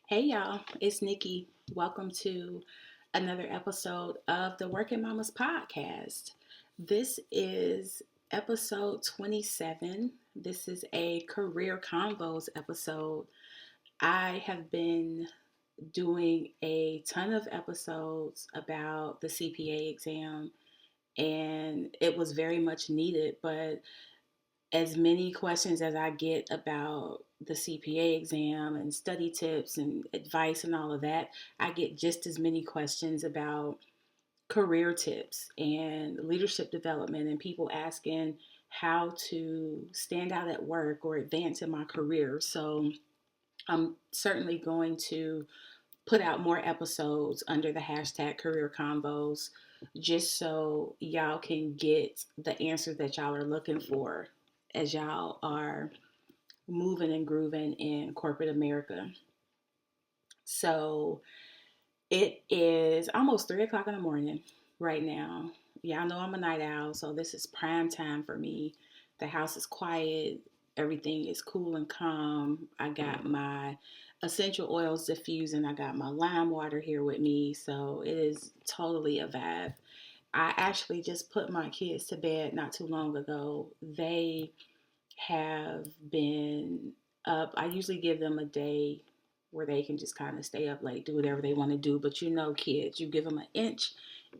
Hey y'all, it's Nikki. Welcome to another episode of the Working Mamas podcast. This is episode 27. This is a CareerConvos episode. I have been doing a ton of episodes about the CPA exam, and it was very much needed, but as many questions as I get about the CPA exam and study tips and advice and all of that, I get just as many questions about career tips and leadership development and people asking how to stand out at work or advance in my career. So I'm certainly going to put out more episodes under the hashtag Career Convos just so y'all can get the answers that y'all are looking for as y'all are moving and grooving in corporate America. So it is almost 3 o'clock in the morning right now. Y'all know I'm a night owl, so this is prime time for me. The house is quiet, everything is cool and calm. I got my essential oils diffusing, I got my lime water here with me, so it is totally a vibe. I actually just put my kids to bed not too long ago. They have been up. I usually give them a day where they can just kind of stay up late, do whatever they want to do. But you know, kids, you give them an inch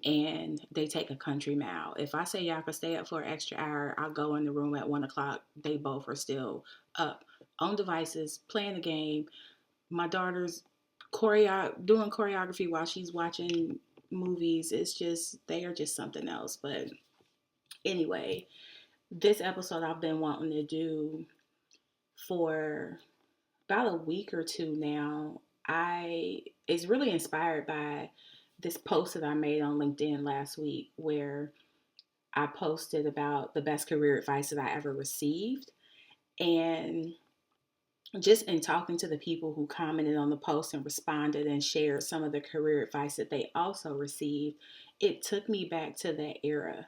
and they take a country mile. If I say y'all can stay up for an extra hour, I'll go in the room at 1 o'clock. They both are still up on devices, playing the game. My daughter's doing choreography while she's watching movies. It's just, they are just something else. But anyway, this episode I've been wanting to do for about a week or two now. I is really inspired by this post that I made on LinkedIn last week where I posted about the best career advice that I ever received. And just in talking to the people who commented on the post and responded and shared some of the career advice that they also received, it took me back to that era,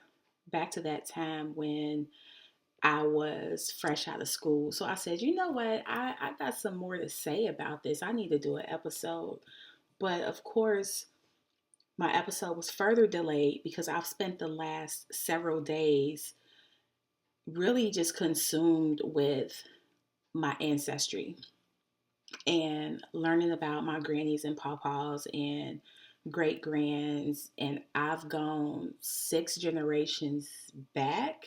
back to that time when I was fresh out of school. So I said, you know what? I got some more to say about this. I need to do an episode. But of course, my episode was further delayed because I've spent the last several days really just consumed with my ancestry and learning about my grannies and pawpaws and great grands. And I've gone 6 generations back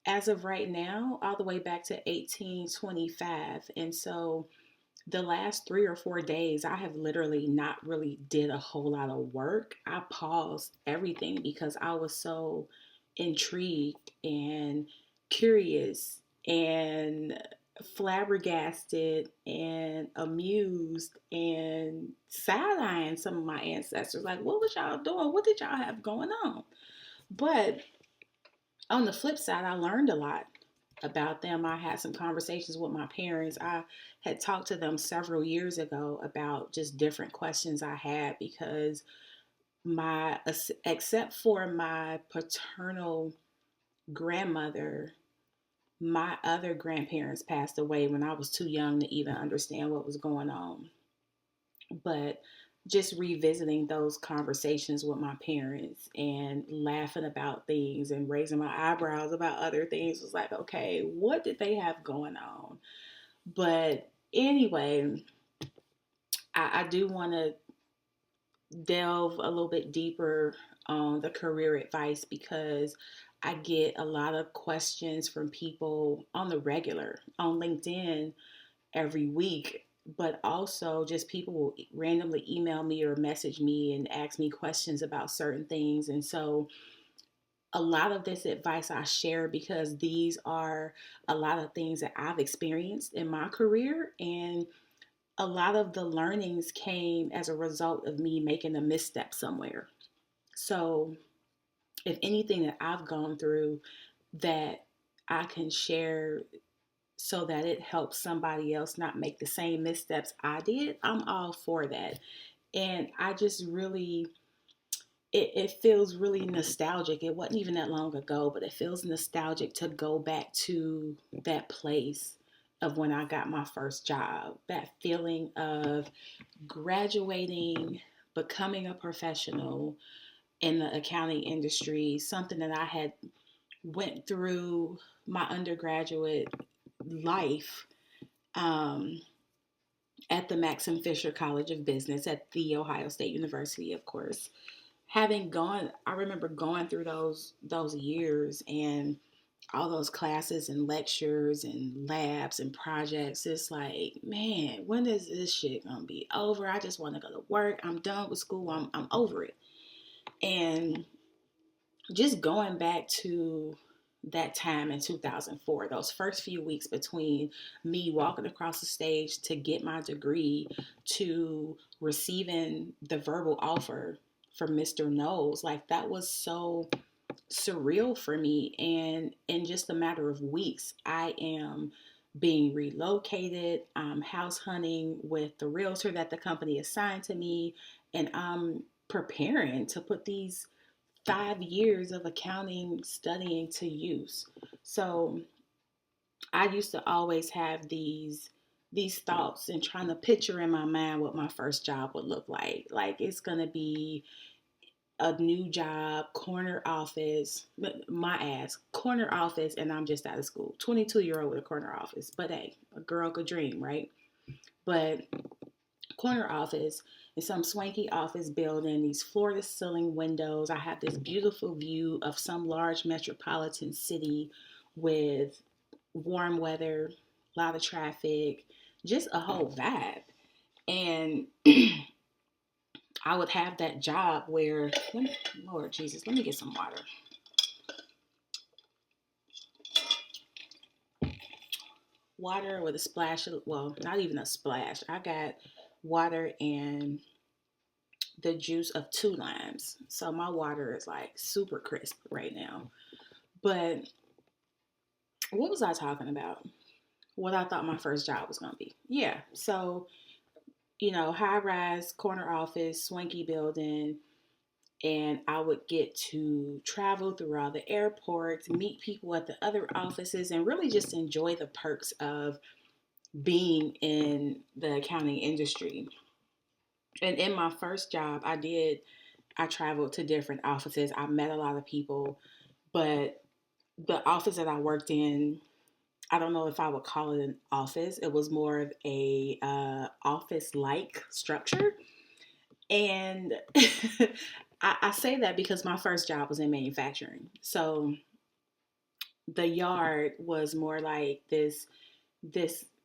as of right now, all the way back to 1825. And so the last 3 or 4 days, I have literally not really did a whole lot of work. I paused everything because I was so intrigued and curious and flabbergasted and amused and side-eyeing some of my ancestors. Like, what was y'all doing? What did y'all have going on? But on the flip side, I learned a lot about them. I had some conversations with my parents. I had talked to them several years ago about just different questions I had because except for my paternal grandmother, my other grandparents passed away when I was too young to even understand what was going on. But just revisiting those conversations with my parents and laughing about things and raising my eyebrows about other things was like, okay, what did they have going on? But anyway, I do want to delve a little bit deeper on the career advice because I get a lot of questions from people on the regular on LinkedIn every week, but also just people will randomly email me or message me and ask me questions about certain things. And so a lot of this advice I share because these are a lot of things that I've experienced in my career, and a lot of the learnings came as a result of me making a misstep somewhere. So if anything that I've gone through that I can share so that it helps somebody else not make the same missteps I did, I'm all for that. And I just really, it feels really nostalgic. It wasn't even that long ago, but it feels nostalgic to go back to that place of when I got my first job. That feeling of graduating, becoming a professional in the accounting industry, something that I had went through my undergraduate life um, at the Maxim Fisher College of Business at the Ohio State University, of course. Having gone, I remember going through those years and all those classes and lectures and labs and projects. It's like, man, when is this shit gonna be over? I just want to go to work. I'm done with school. I'm over it. And just going back to that time in 2004, those first few weeks between me walking across the stage to get my degree to receiving the verbal offer from Mr. Knowles, like that was so surreal for me. And in just a matter of weeks, I am being relocated. I'm house hunting with the realtor that the company assigned to me, and I'm preparing to put these 5 years of accounting studying to use. So I used to always have these thoughts and trying to picture in my mind what my first job would look like. Like it's gonna be a new job, corner office, my ass, corner office, and I'm just out of school. 22-year-old with a corner office. But hey, a girl could dream, right? But corner office in some swanky office building, these floor to ceiling windows. I have this beautiful view of some large metropolitan city with warm weather, a lot of traffic, just a whole vibe. And I would have that job where, Lord Jesus, let me get some water. Water with a splash of, well, not even a splash. I got water and the juice of 2 limes. So my water is like super crisp right now. But what was I talking about? What I thought my first job was going to be. Yeah. So, high rise, corner office, swanky building. And I would get to travel throughout the airports, meet people at the other offices, and really just enjoy the perks of being in the accounting industry. And in my first job, I traveled to different offices. I met a lot of people, but the office that I worked in, I don't know if I would call it an office. It was more of a office-like structure. And I say that because my first job was in manufacturing. So the yard was more like this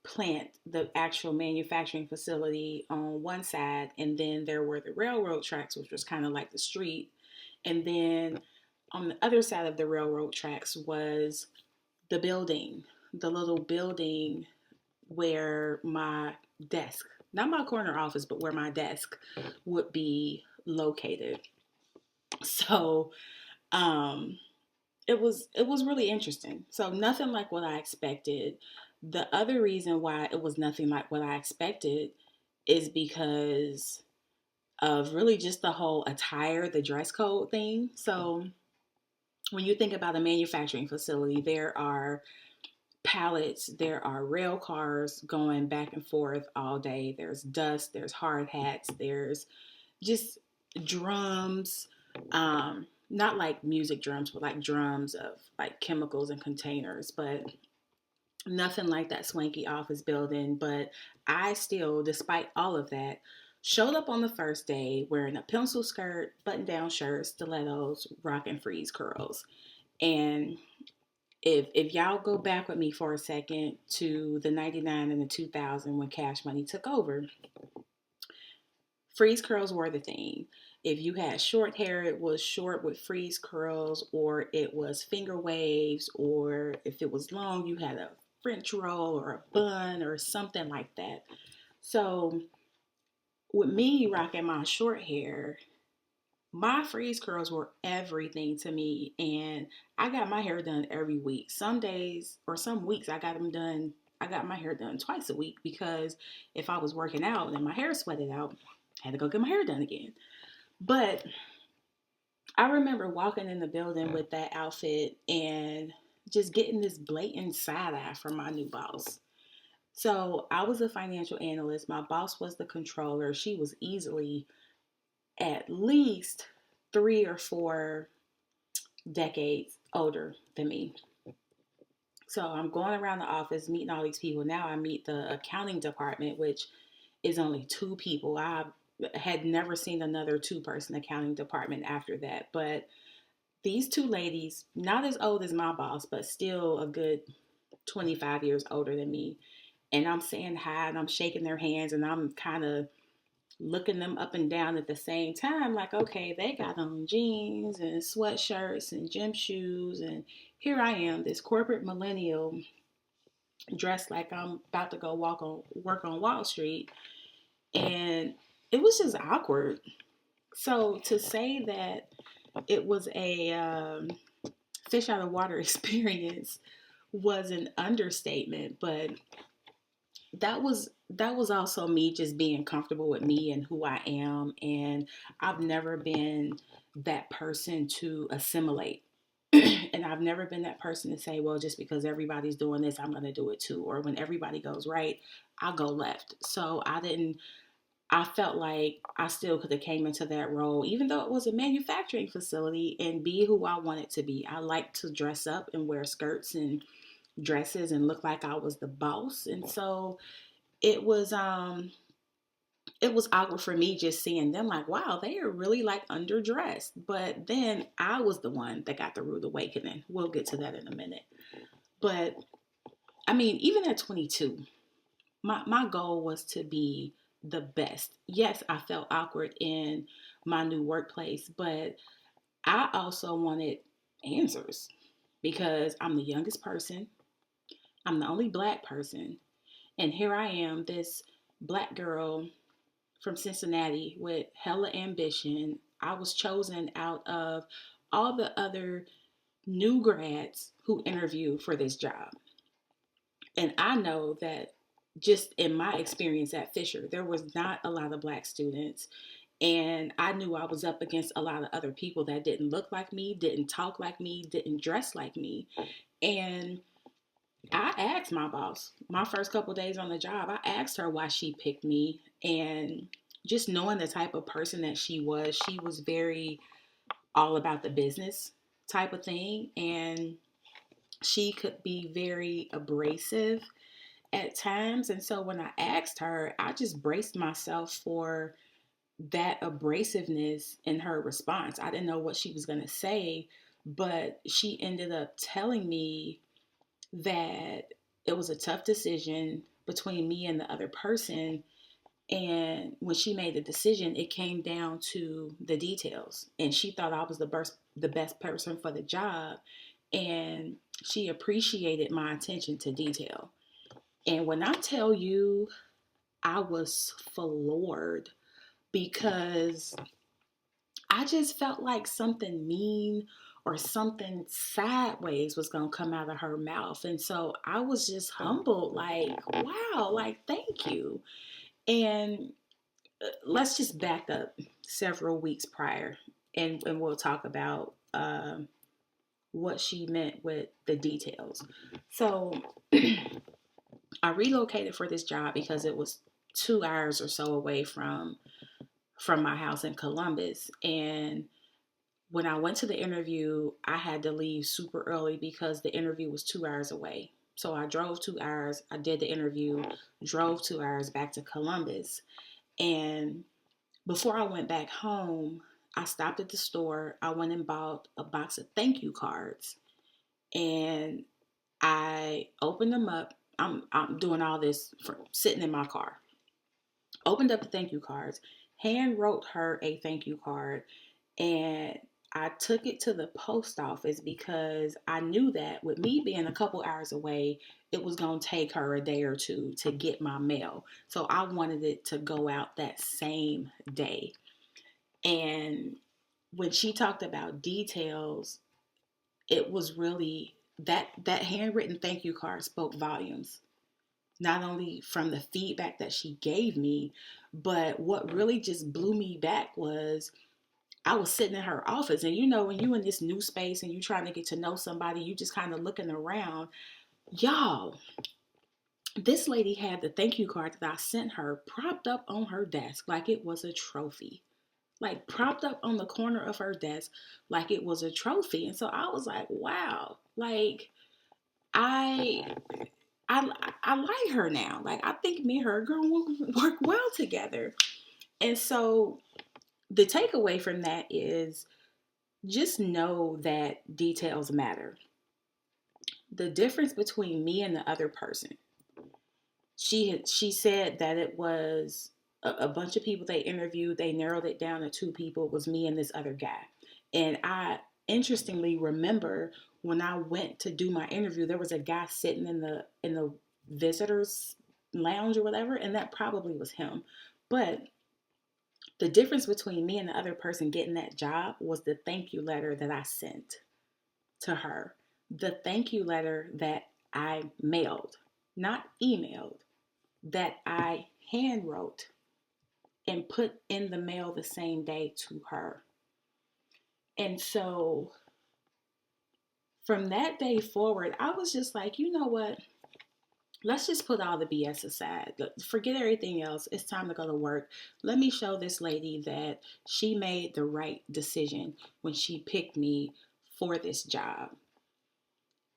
plant, the actual manufacturing facility on one side, and then there were the railroad tracks, which was kind of like the street. And then on the other side of the railroad tracks was the building, the little building where my desk, not my corner office, but where my desk would be located. So um, it was really interesting. So nothing like what I expected. The other reason why it was nothing like what I expected is because of really just the whole attire, the dress code thing. So when you think about a manufacturing facility, there are pallets, there are rail cars going back and forth all day. There's dust, there's hard hats, there's just drums, not like music drums, but like drums of like chemicals and containers, but nothing like that swanky office building. But I still, despite all of that, showed up on the first day wearing a pencil skirt, button down shirt, stilettos, rocking freeze curls. And if y'all go back with me for a second to the 99 and the 2000 when Cash Money took over, freeze curls were the thing. If you had short hair, it was short with freeze curls, or it was finger waves, or if it was long, you had a French roll or a bun or something like that. So, with me rocking my short hair, my freeze curls were everything to me, and I got my hair done every week. Some days or some weeks I got them done. I got my hair done twice a week because if I was working out and my hair sweated out, I had to go get my hair done again. But I remember walking in the building with that outfit and just getting this blatant side eye from my new boss. So I was a financial analyst. My boss was the controller. She was easily at least 3 or 4 decades older than me. So I'm going around the office meeting all these people. Now I meet the accounting department, which is only 2 people. I had never seen another 2 person accounting department after that. But these 2 ladies, not as old as my boss, but still a good 25 years older than me. And I'm saying hi and I'm shaking their hands and I'm kind of looking them up and down at the same time, like, okay, they got on jeans and sweatshirts and gym shoes. And here I am, this corporate millennial dressed like I'm about to go work on Wall Street. And it was just awkward. So to say that it was a fish out of water experience was an understatement, but that was also me just being comfortable with me and who I am, and I've never been that person to assimilate. And I've never been that person to say, well, just because everybody's doing this, I'm going to do it too. Or when everybody goes right, I'll go left. So I felt like I still could have came into that role, even though it was a manufacturing facility, and be who I wanted to be. I like to dress up and wear skirts and dresses and look like I was the boss. And so it was um it was awkward for me just seeing them like, wow, they are really like underdressed. But then I was the one that got the rude awakening. We'll get to that in a minute. But I mean, even at 22, my goal was to be the best. Yes, I felt awkward in my new workplace, but I also wanted answers because I'm the youngest person. I'm the only black person. And here I am, this black girl from Cincinnati with hella ambition. I was chosen out of all the other new grads who interviewed for this job. And I know that just in my experience at Fisher, there was not a lot of black students. And I knew I was up against a lot of other people that didn't look like me, didn't talk like me, didn't dress like me. And I asked my boss, my first couple days on the job, I asked her why she picked me. And just knowing the type of person that she was very all about the business type of thing. And she could be very abrasive at times. And so when I asked her, I just braced myself for that abrasiveness in her response. I didn't know what she was going to say, but she ended up telling me that it was a tough decision between me and the other person. And when she made the decision, it came down to the details. And she thought I was the best person for the job. And she appreciated my attention to detail. And when I tell you, I was floored because I just felt like something mean or something sideways was going to come out of her mouth. And so I was just humbled, like, wow, like, thank you. And let's just back up several weeks prior and we'll talk about what she meant with the details. So I relocated for this job because it was 2 hours or so away from my house in Columbus. And when I went to the interview, I had to leave super early because the interview was 2 hours away. So I drove 2 hours, I did the interview, drove 2 hours back to Columbus. And before I went back home, I stopped at the store. I went and bought a box of thank you cards. And I opened them up. I'm doing all this from sitting in my car. Opened up the thank you cards, hand wrote her a thank you card, and I took it to the post office because I knew that with me being a couple hours away, it was going to take her a day or two to get my mail. So I wanted it to go out that same day. And when she talked about details, it was really that handwritten thank you card spoke volumes. Not only from the feedback that she gave me, but what really just blew me back was I was sitting in her office. And you know, when you're in this new space and you're trying to get to know somebody, you just kind of looking around. Y'all, This lady had the thank you card that I sent her propped up on her desk like it was a trophy. Like propped up on the corner of her desk like it was a trophy. And so I was like, wow, like I I like her now. Like I think me and her girl will work well together. And so the takeaway from that is just know that details matter. The difference between me and the other person. She said that it was a bunch of people they interviewed. They narrowed it down to two people. It was me and this other guy. And I interestingly remember when I went to do my interview, there was a guy sitting in the visitors lounge or whatever, and that probably was him. But the difference between me and the other person getting that job was the thank you letter that I sent to her. The thank you letter that I mailed, not emailed, that I hand wrote and put in the mail the same day to her. And so from that day forward, I was just like, you know what? Let's just put all the BS aside. Forget everything else. It's time to go to work. Let me show this lady that she made the right decision when she picked me for this job.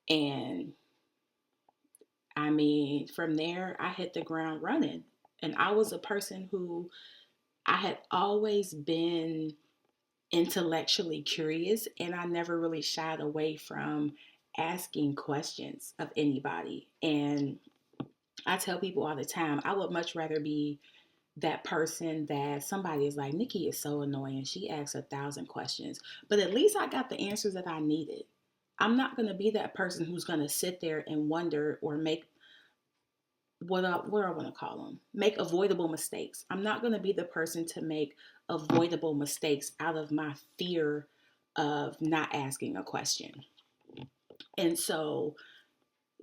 And I mean, from there, I hit the ground running. And I was a person who I had always been intellectually curious, and I never really shied away from asking questions of anybody. And I tell people all the time, I would much rather be that person that somebody is like, Nikki is so annoying. She asks 1,000 questions, but at least I got the answers that I needed. I'm not going to be that person who's going to sit there and wonder or make what I want to call them, make avoidable mistakes. I'm not going to be the person to make avoidable mistakes out of my fear of not asking a question. And so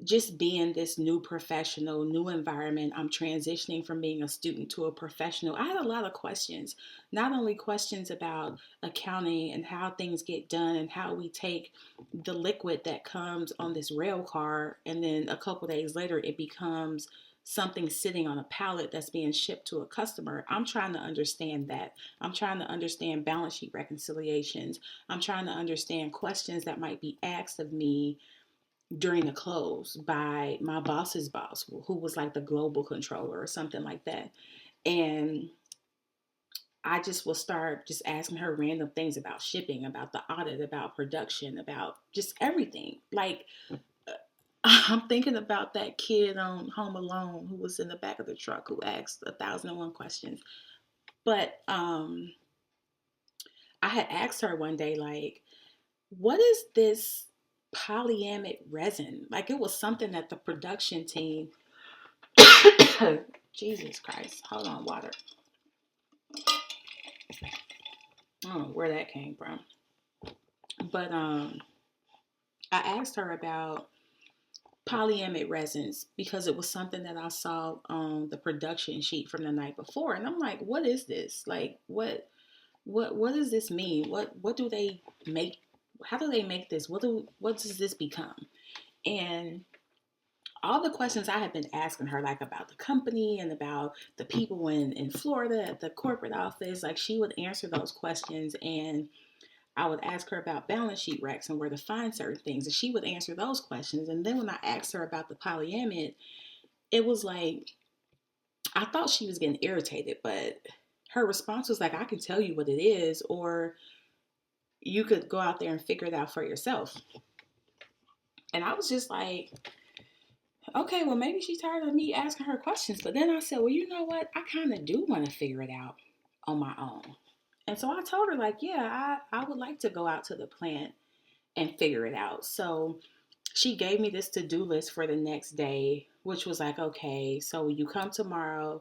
just being this new professional, new environment, I'm transitioning from being a student to a professional. I had a lot of questions, not only questions about accounting and how things get done and how we take the liquid that comes on this rail car and then a couple days later it becomes something sitting on a pallet that's being shipped to a customer. I'm trying to understand that. I'm trying to understand balance sheet reconciliations. I'm trying to understand questions that might be asked of me during a close by my boss's boss, who was like the global controller or something like that. And I just will start just asking her random things about shipping, about the audit, about production, about just everything. Like, I'm thinking about that kid on Home Alone who was in the back of the truck who asked 1,001 questions. But I had asked her one day, like, what is this polyamic resin? Like, it was something that the production team Jesus Christ. Hold on, water. I don't know where that came from. But I asked her about polyamic resins because it was something that I saw on the production sheet from the night before. And I'm like, what is this? Like what does this mean? What do they make? How do they make this? What does this become? And all the questions I had been asking her, like about the company and about the people in Florida at the corporate office, like she would answer those questions and I would ask her about balance sheet recs and where to find certain things, and she would answer those questions. And then when I asked her about the polyamide, it was like I thought she was getting irritated, but her response was like, I can tell you what it is, or you could go out there and figure it out for yourself. And I was just like, okay, well, maybe she's tired of me asking her questions. But then I said, well, you know what? I kind of do want to figure it out on my own. And so I told her, like, yeah, I would like to go out to the plant and figure it out. So she gave me this to-do list for the next day, which was like, okay, so when you come tomorrow,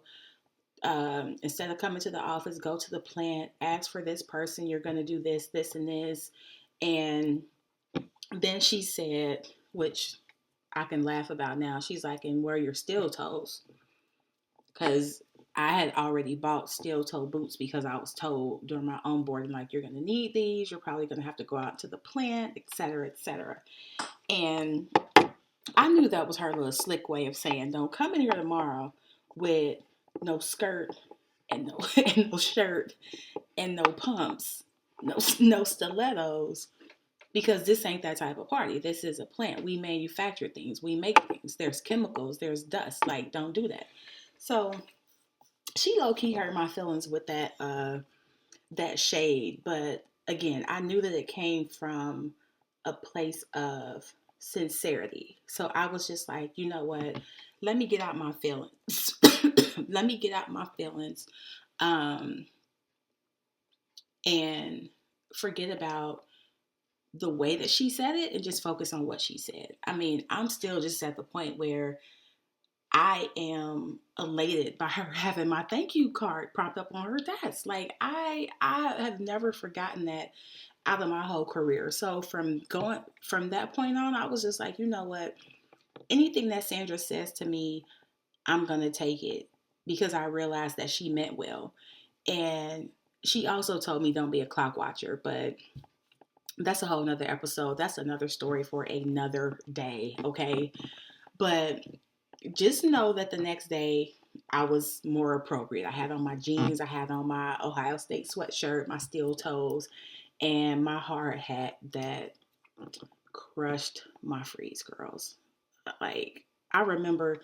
instead of coming to the office, go to the plant, ask for this person, you're going to do this, this, and this. And then she said, which I can laugh about now, she's like, and wear your steel toes. Because I had already bought steel toe boots because I was told during my onboarding, like, you're going to need these. You're probably going to have to go out to the plant, et cetera, et cetera. And I knew that was her little slick way of saying, don't come in here tomorrow with no skirt and no, and no shirt and no pumps, no stilettos, because this ain't that type of party. This is a plant. We manufacture things. We make things. There's chemicals. There's dust. Like, don't do that. So she low key hurt my feelings with that shade. But again, I knew that it came from a place of sincerity. So I was just like, you know what? Let me get out my feelings. Let me get out my feelings. Um, and forget about the way that she said it and just focus on what she said. I mean, I'm still just at the point where I am elated by her having my thank you card propped up on her desk. Like I have never forgotten that out of my whole career. So from that point on, I was just like, you know what? Anything that Sandra says to me, I'm gonna take it because I realized that she meant well. And she also told me don't be a clock watcher, but that's a whole nother episode. That's another story for another day, okay? But just know that the next day I was more appropriate. I had on my jeans, I had on my Ohio State sweatshirt, my steel toes, and my hard hat that crushed my freeze curls. Like, I remember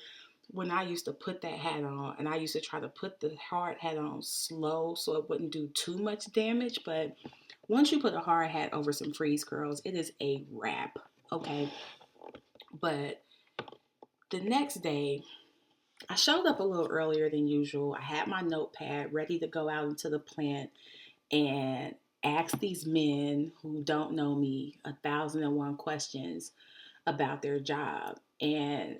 when I used to put that hat on, and I used to try to put the hard hat on slow so it wouldn't do too much damage. But once you put a hard hat over some freeze curls, it is a wrap, okay? But the next day, I showed up a little earlier than usual. I had my notepad ready to go out into the plant and ask these men who don't know me 1,001 questions about their job. And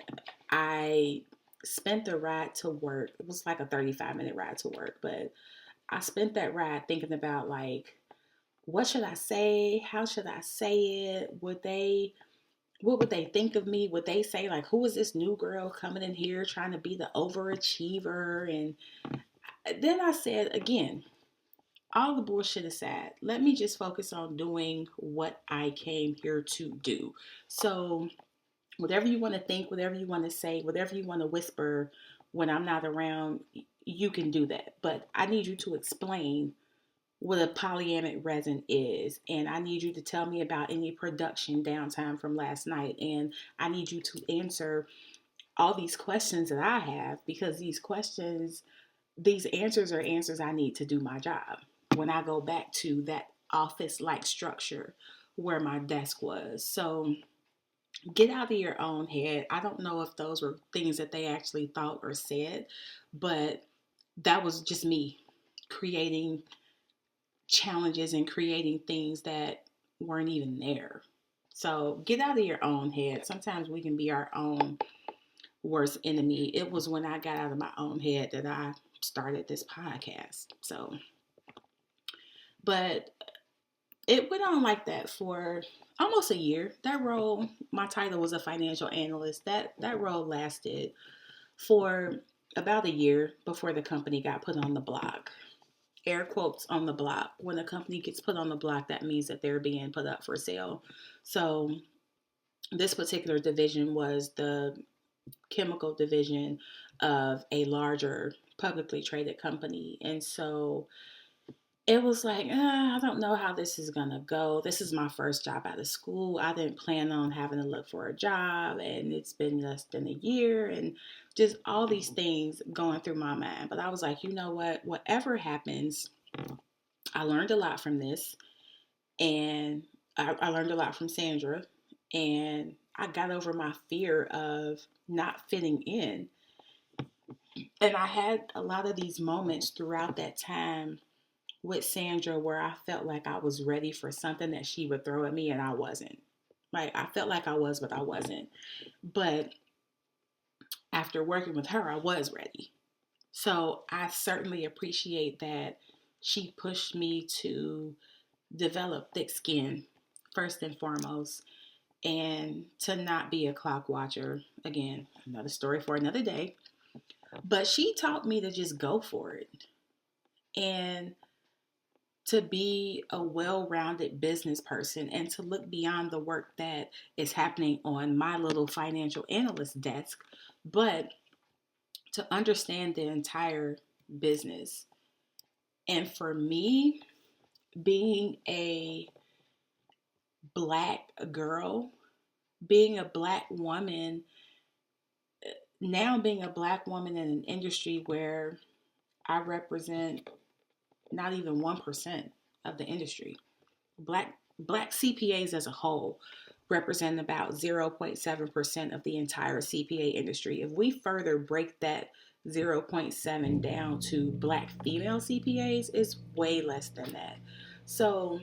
I spent the ride to work. It was like a 35-minute ride to work, but I spent that ride thinking about, like, what should I say? How should I say it? What would they think of me? Would they say, like, who is this new girl coming in here trying to be the overachiever? And then I said, again, all the bullshit aside, let me just focus on doing what I came here to do. So, whatever you want to think, whatever you want to say, whatever you want to whisper when I'm not around, you can do that. But I need you to explain what a polyamic resin is, and I need you to tell me about any production downtime from last night, and I need you to answer all these questions that I have, because these answers are answers I need to do my job when I go back to that office like structure where my desk was. So get out of your own head. I don't know if those were things that they actually thought or said, but that was just me creating challenges and creating things that weren't even there. So get out of your own head. Sometimes we can be our own worst enemy. It was when I got out of my own head that I started this podcast. So, but it went on like that for almost a year. That role, my title was a financial analyst. That role lasted for about a year before the company got put on the block. Air quotes on the block. When a company gets put on the block, that means that they're being put up for sale. So this particular division was the chemical division of a larger publicly traded company. And so it was like, I don't know how this is going to go. This is my first job out of school. I didn't plan on having to look for a job, and it's been less than a year, and just all these things going through my mind. But I was like, you know what? Whatever happens, I learned a lot from this, and I learned a lot from Sandra, and I got over my fear of not fitting in. And I had a lot of these moments throughout that time with Sandra where I felt like I was ready for something that she would throw at me, and I wasn't. Like, I felt like I was, but I wasn't. But after working with her, I was ready. So I certainly appreciate that she pushed me to develop thick skin, first and foremost, and to not be a clock watcher. Again, another story for another day. But she taught me to just go for it. And to be a well-rounded business person and to look beyond the work that is happening on my little financial analyst desk, but to understand the entire business. And for me, being a black girl, being a black woman, now being a black woman in an industry where I represent not even 1% of the industry. Black CPAs as a whole represent about 0.7% of the entire CPA industry. If we further break that 0.7 down to black female CPAs, it's way less than that. So,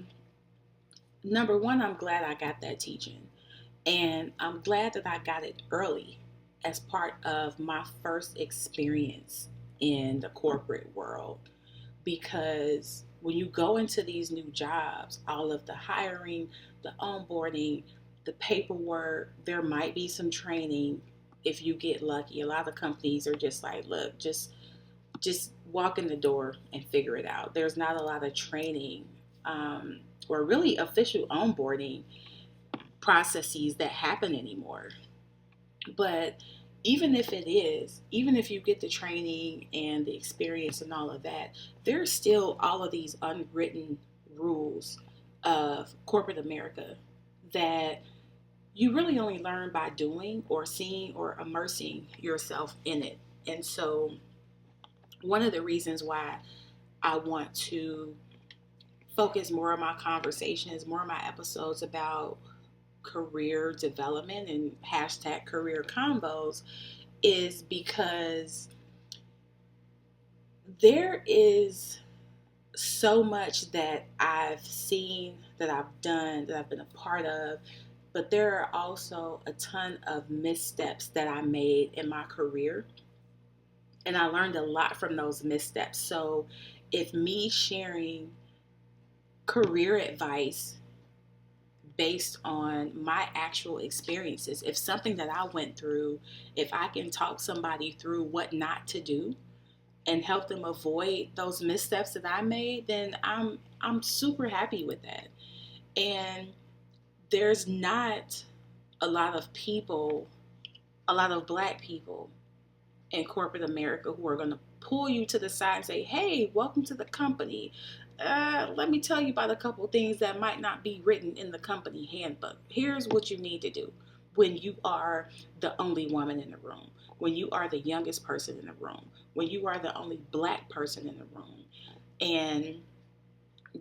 number one, I'm glad I got that teaching. And I'm glad that I got it early as part of my first experience in the corporate world. Because when you go into these new jobs, all of the hiring, the onboarding, the paperwork, there might be some training if you get lucky. A lot of companies are just like, look, just walk in the door and figure it out. There's not a lot of training or really official onboarding processes that happen anymore. But even if it is, even if you get the training and the experience and all of that, there's still all of these unwritten rules of corporate America that you really only learn by doing or seeing or immersing yourself in it. And so, one of the reasons why I want to focus more of my conversations, more of my episodes about career development and hashtag CareerConvos is because there is so much that I've seen, that I've done, that I've been a part of, but there are also a ton of missteps that I made in my career. And I learned a lot from those missteps. So if me sharing career advice based on my actual experiences, if something that I went through, if I can talk somebody through what not to do and help them avoid those missteps that I made, then I'm super happy with that. And there's not a lot of people, a lot of black people in corporate America who are going to pull you to the side and say, hey, welcome to the company. Let me tell you about a couple of things that might not be written in the company handbook. Here's what you need to do when you are the only woman in the room, when you are the youngest person in the room, when you are the only black person in the room, and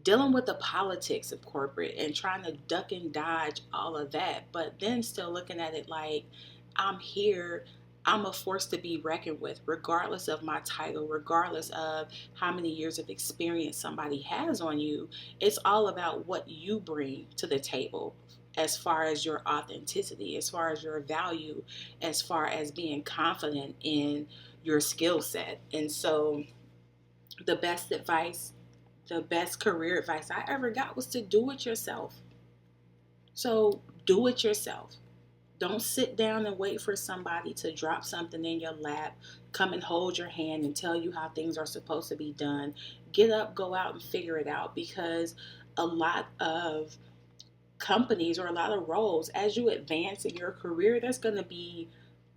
dealing with the politics of corporate and trying to duck and dodge all of that, but then still looking at it like I'm here, I'm a force to be reckoned with, regardless of my title, regardless of how many years of experience somebody has on you. It's all about what you bring to the table as far as your authenticity, as far as your value, as far as being confident in your skill set. And so the best advice, the best career advice I ever got was to do it yourself. So do it yourself. Don't sit down and wait for somebody to drop something in your lap, come and hold your hand and tell you how things are supposed to be done. Get up, go out and figure it out, because a lot of companies or a lot of roles, as you advance in your career, there's going to be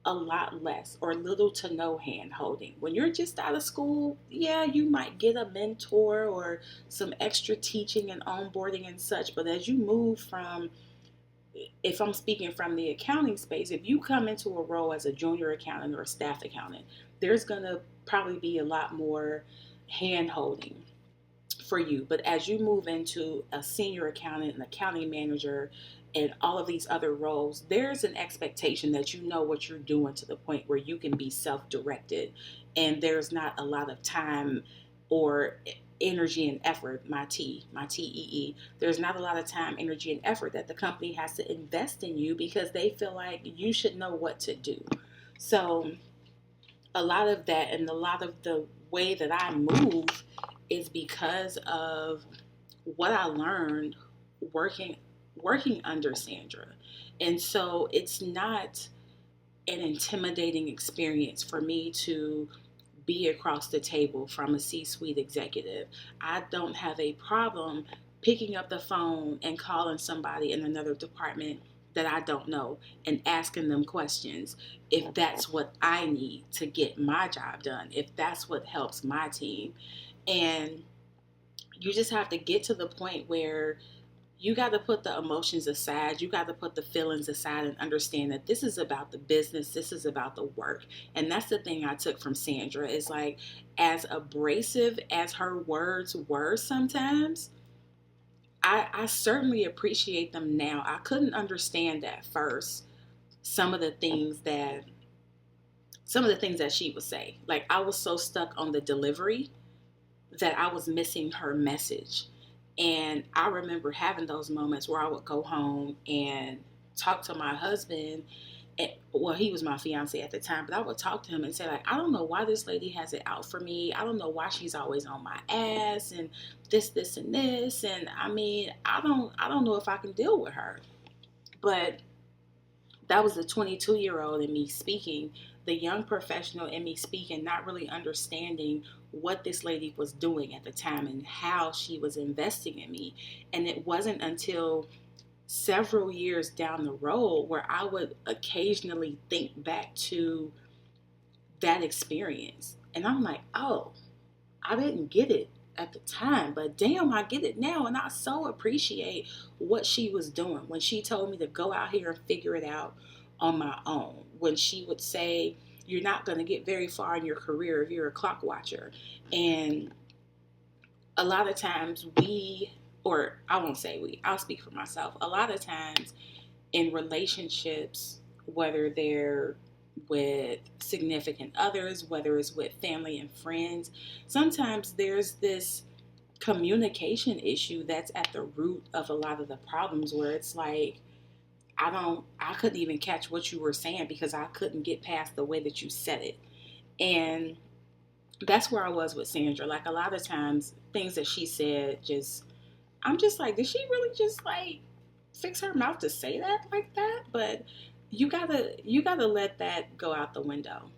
a lot less or little to no hand holding. When you're just out of school, yeah, you might get a mentor or some extra teaching and onboarding and such. But as you move from, if I'm speaking from the accounting space, if you come into a role as a junior accountant or a staff accountant, there's going to probably be a lot more hand holding for you. But as you move into a senior accountant, an accounting manager, and all of these other roles, there's an expectation that you know what you're doing to the point where you can be self-directed, and there's not a lot of time or energy and effort, my TEE. There's not a lot of time, energy, and effort that the company has to invest in you because they feel like you should know what to do. So a lot of that and a lot of the way that I move is because of what I learned working under Sandra. And so it's not an intimidating experience for me to be across the table from a C-suite executive. I don't have a problem picking up the phone and calling somebody in another department that I don't know and asking them questions if that's what I need to get my job done, if that's what helps my team. And you just have to get to the point where you got to put the emotions aside. You got to put the feelings aside and understand that this is about the business. This is about the work. And that's the thing I took from Sandra is like, as abrasive as her words were sometimes, I certainly appreciate them now. I couldn't understand at first some of the things that she would say. Like, I was so stuck on the delivery that I was missing her message. And I remember having those moments where I would go home and talk to my husband. And, well, he was my fiance at the time, but I would talk to him and say, like, I don't know why this lady has it out for me. I don't know why she's always on my ass and this, and this. And I mean, I don't know if I can deal with her. But that was the 22-year-old in me speaking, the young professional in me speaking, not really understanding what this lady was doing at the time and how she was investing in me. And it wasn't until several years down the road where I would occasionally think back to that experience. And I'm like, oh, I didn't get it at the time, but damn, I get it now. And I so appreciate what she was doing when she told me to go out here and figure it out on my own. When she would say, you're not going to get very far in your career if you're a clock watcher. And a lot of times or I won't say we, I'll speak for myself. A lot of times in relationships, whether they're with significant others, whether it's with family and friends, sometimes there's this communication issue that's at the root of a lot of the problems where it's like, I couldn't even catch what you were saying because I couldn't get past the way that you said it. And that's where I was with Sandra. Like, a lot of times things that she said, I'm just like, did she really just like fix her mouth to say that like that? But you gotta let that go out the window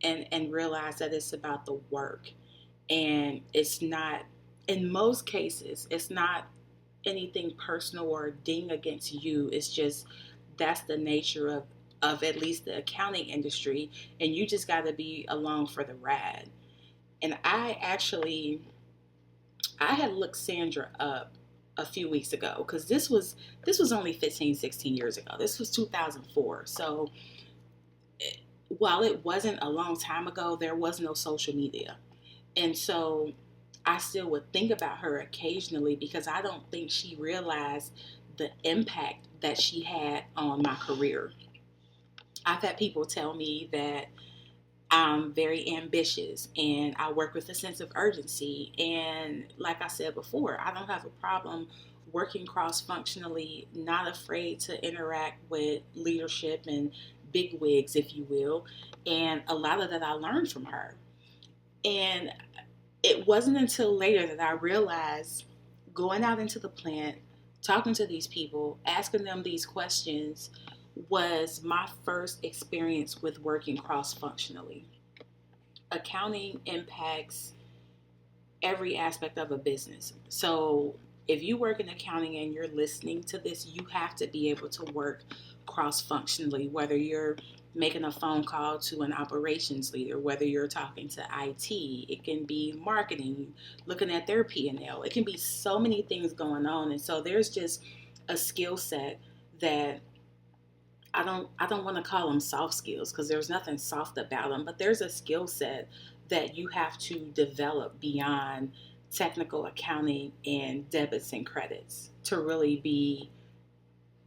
and realize that it's about the work. And it's not, in most cases, it's not anything personal or a ding against you. It's just, that's the nature of at least the accounting industry, and you just got to be along for the ride. And I had looked Sandra up a few weeks ago because this was only 15, 16 years ago. This was 2004. So while it wasn't a long time ago, there was no social media. And so I still would think about her occasionally because I don't think she realized the impact that she had on my career. I've had people tell me that I'm very ambitious and I work with a sense of urgency. And like I said before, I don't have a problem working cross functionally, not afraid to interact with leadership and big wigs, if you will. And a lot of that I learned from her. And it wasn't until later that I realized, going out into the plant, talking to these people, asking them these questions, was my first experience with working cross functionally. Accounting impacts every aspect of a business. So if you work in accounting and you're listening to this, you have to be able to work cross functionally, whether you're making a phone call to an operations leader, whether you're talking to IT, it can be marketing, looking at their P&L. It can be so many things going on. And so there's just a skill set that I don't want to call them soft skills because there's nothing soft about them, but there's a skill set that you have to develop beyond technical accounting and debits and credits to really be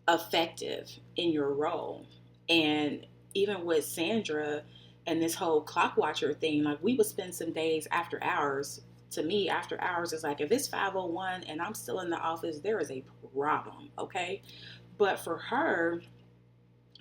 effective in your role. And even with Sandra and this whole clock watcher thing, like, we would spend some days after hours. To me, after hours is like, if it's 5:01 and I'm still in the office, there is a problem, okay? But for her,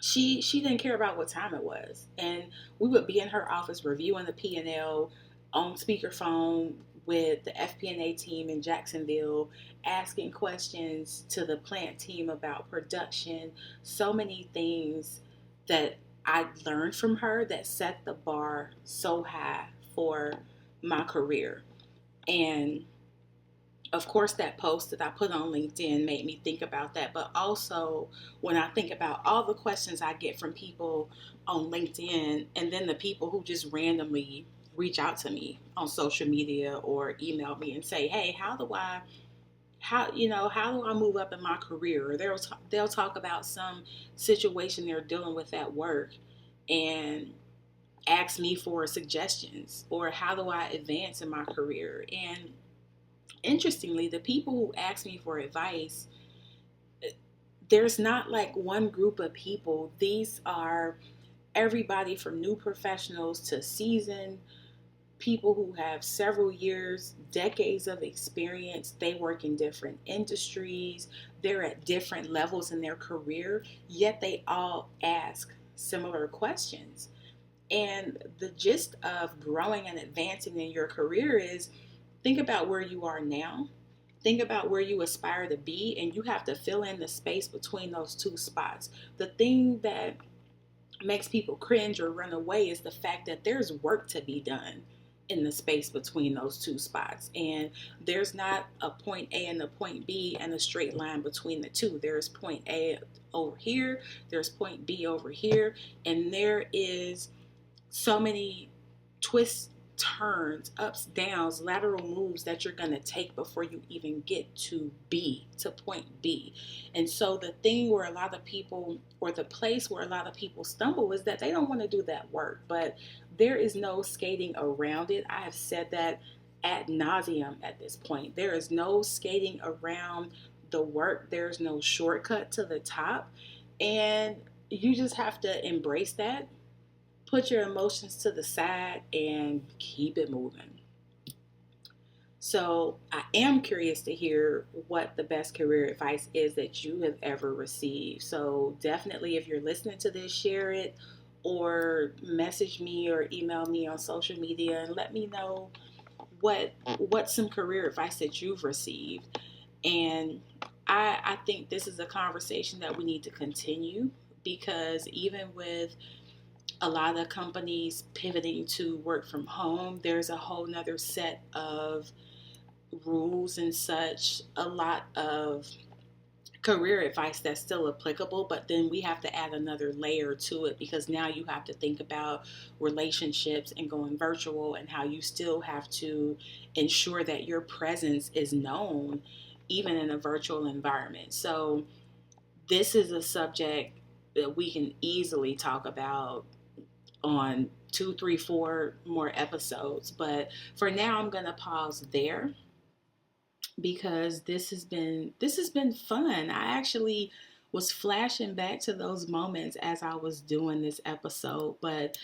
she didn't care about what time it was, and we would be in her office reviewing the P&L on speakerphone with the FP&A team in Jacksonville, asking questions to the plant team about production. So many things that I learned from her that set the bar so high for my career. And of course, that post that I put on LinkedIn made me think about that. But also, when I think about all the questions I get from people on LinkedIn, and then the people who just randomly reach out to me on social media or email me and say, "Hey, how do I move up in my career?" Or they'll talk about some situation they're dealing with at work, and ask me for suggestions, or how do I advance in my career. And interestingly, the people who ask me for advice, there's not like one group of people. These are everybody from new professionals to seasoned people who have several years, decades of experience. They work in different industries, they're at different levels in their career, yet they all ask similar questions. And the gist of growing and advancing in your career is, think about where you are now. Think about where you aspire to be, and you have to fill in the space between those two spots. The thing that makes people cringe or run away is the fact that there's work to be done in the space between those two spots. And there's not a point A and a point B and a straight line between the two. There's point A over here, there's point B over here, and there is so many twists, turns, ups, downs, lateral moves that you're going to take before you even get to B, to point B. And so the thing where a lot of people, or the place where a lot of people stumble, is that they don't want to do that work. But there is no skating around it. I have said that ad nauseum at this point. There is no skating around the work. There's no shortcut to the top. And you just have to embrace that, put your emotions to the side, and keep it moving. So, I am curious to hear what the best career advice is that you have ever received. So, definitely, if you're listening to this, share it, or message me or email me on social media and let me know what's some career advice that you've received. And I think this is a conversation that we need to continue, because even with a lot of companies pivoting to work from home, there's a whole nother set of rules and such, a lot of career advice that's still applicable, but then we have to add another layer to it, because now you have to think about relationships and going virtual, and how you still have to ensure that your presence is known even in a virtual environment. So this is a subject that we can easily talk about on 2, 3, 4 more episodes. But for now, I'm gonna pause there, because this has been fun. I actually was flashing back to those moments as I was doing this episode, but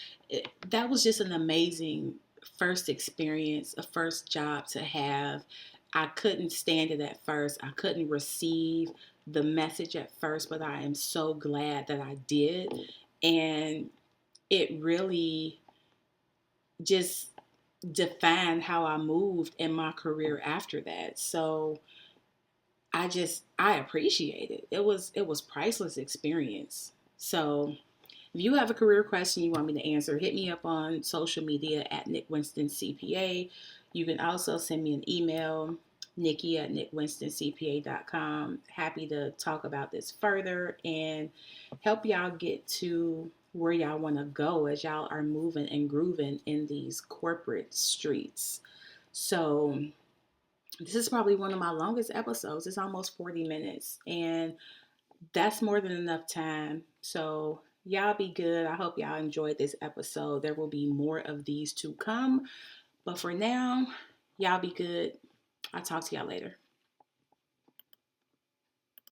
that was just an amazing first experience, a first job to have. I couldn't stand it at first. I couldn't receive the message at first, but I am so glad that I did. And it really just defined how I moved in my career after that. So I appreciate it. It was priceless experience. So if you have a career question you want me to answer, hit me up on social media at Nick Winston CPA. You can also send me an email, Nikki at NickWinstonCPA.com. Happy to talk about this further and help y'all get to where y'all want to go as y'all are moving and grooving in these corporate streets. So this is probably one of my longest episodes. It's almost 40 minutes, and that's more than enough time. So y'all be good. I hope y'all enjoyed this episode. There will be more of these to come. But for now, y'all be good. I'll talk to y'all later.